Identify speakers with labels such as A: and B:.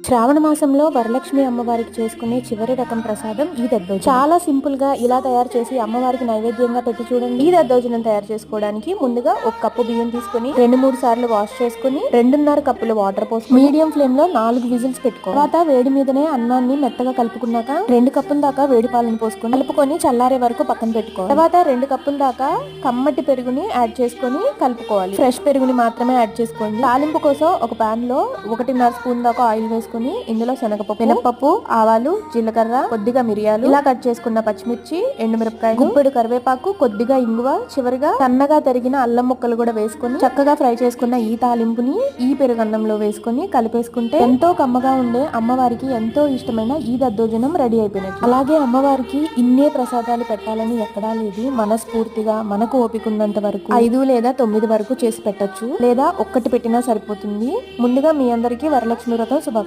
A: శ్రావణ మాసంలో వరలక్ష్మి అమ్మవారికి చేసుకునే చివరి రకం ప్రసాదం ఈ దద్దోజనం. చాలా సింపుల్ గా ఇలా తయారు చేసి అమ్మవారికి నైవేద్యంగా పెట్టి చూడండి. ఈ దద్దోజనం తయారు చేసుకోవడానికి ముందుగా 1 కప్పు బియ్యం తీసుకుని 2-3 సార్లు వాష్ చేసుకుని 2.5 కప్పులు వాటర్ పోసి మీడియం ఫ్లేమ్ లో 4 విజిల్స్ పెట్టుకో. తర్వాత వేడి మీదనే అన్నాన్ని మెత్తగా కలుపుకున్నాక 2 కప్పుల దాకా వేడి పాలను పోసుకుని కలుపుకొని చల్లారే వరకు పక్కన పెట్టుకో. తర్వాత 2 కప్పుల దాకా కమ్మటి పెరుగుని యాడ్ చేసుకుని కలుపుకోవాలి. ఫ్రెష్ పెరుగుని మాత్రమే యాడ్ చేసుకోండి. తాలింపు కోసం ఒక పాన్ లో 1.5 స్పూన్ దాకా ఆయిల్ వేసుకుని ఇందులో శనగపప్పు, మినపప్పు, ఆవాలు, జీలకర్ర, కొద్దిగా మిరియాలు, ఇలా కట్ చేసుకున్న పచ్చిమిర్చి, ఎండుమిరపకాయలు, గుప్పెడు కరివేపాకు, కొద్దిగా ఇంగువ, చివరిగా సన్నగా తరిగిన అల్లం ముక్కలు కూడా వేసుకుని చక్కగా ఫ్రై చేసుకున్న ఈ తాలింపుని ఈ పెరుగన్నంలో వేసుకుని కలిపేసుకుంటే ఎంతో కమ్మగా ఉండే అమ్మవారికి ఎంతో ఇష్టమైన ఈ దద్దోజనం రెడీ అయిపోయినట్టు. అలాగే అమ్మవారికి ఇన్నే ప్రసాదాలు పెట్టాలని ఎక్కడా లేదు. మనస్ఫూర్తిగా మనకు ఓపిక ఉన్నంత వరకు 5 లేదా 9 వరకు చేసి పెట్టొచ్చు, లేదా ఒక్కటి పెట్టినా సరిపోతుంది. ముందుగా మీ అందరికీ వరలక్ష్మి వ్రతం శుభాకాంక్షలు.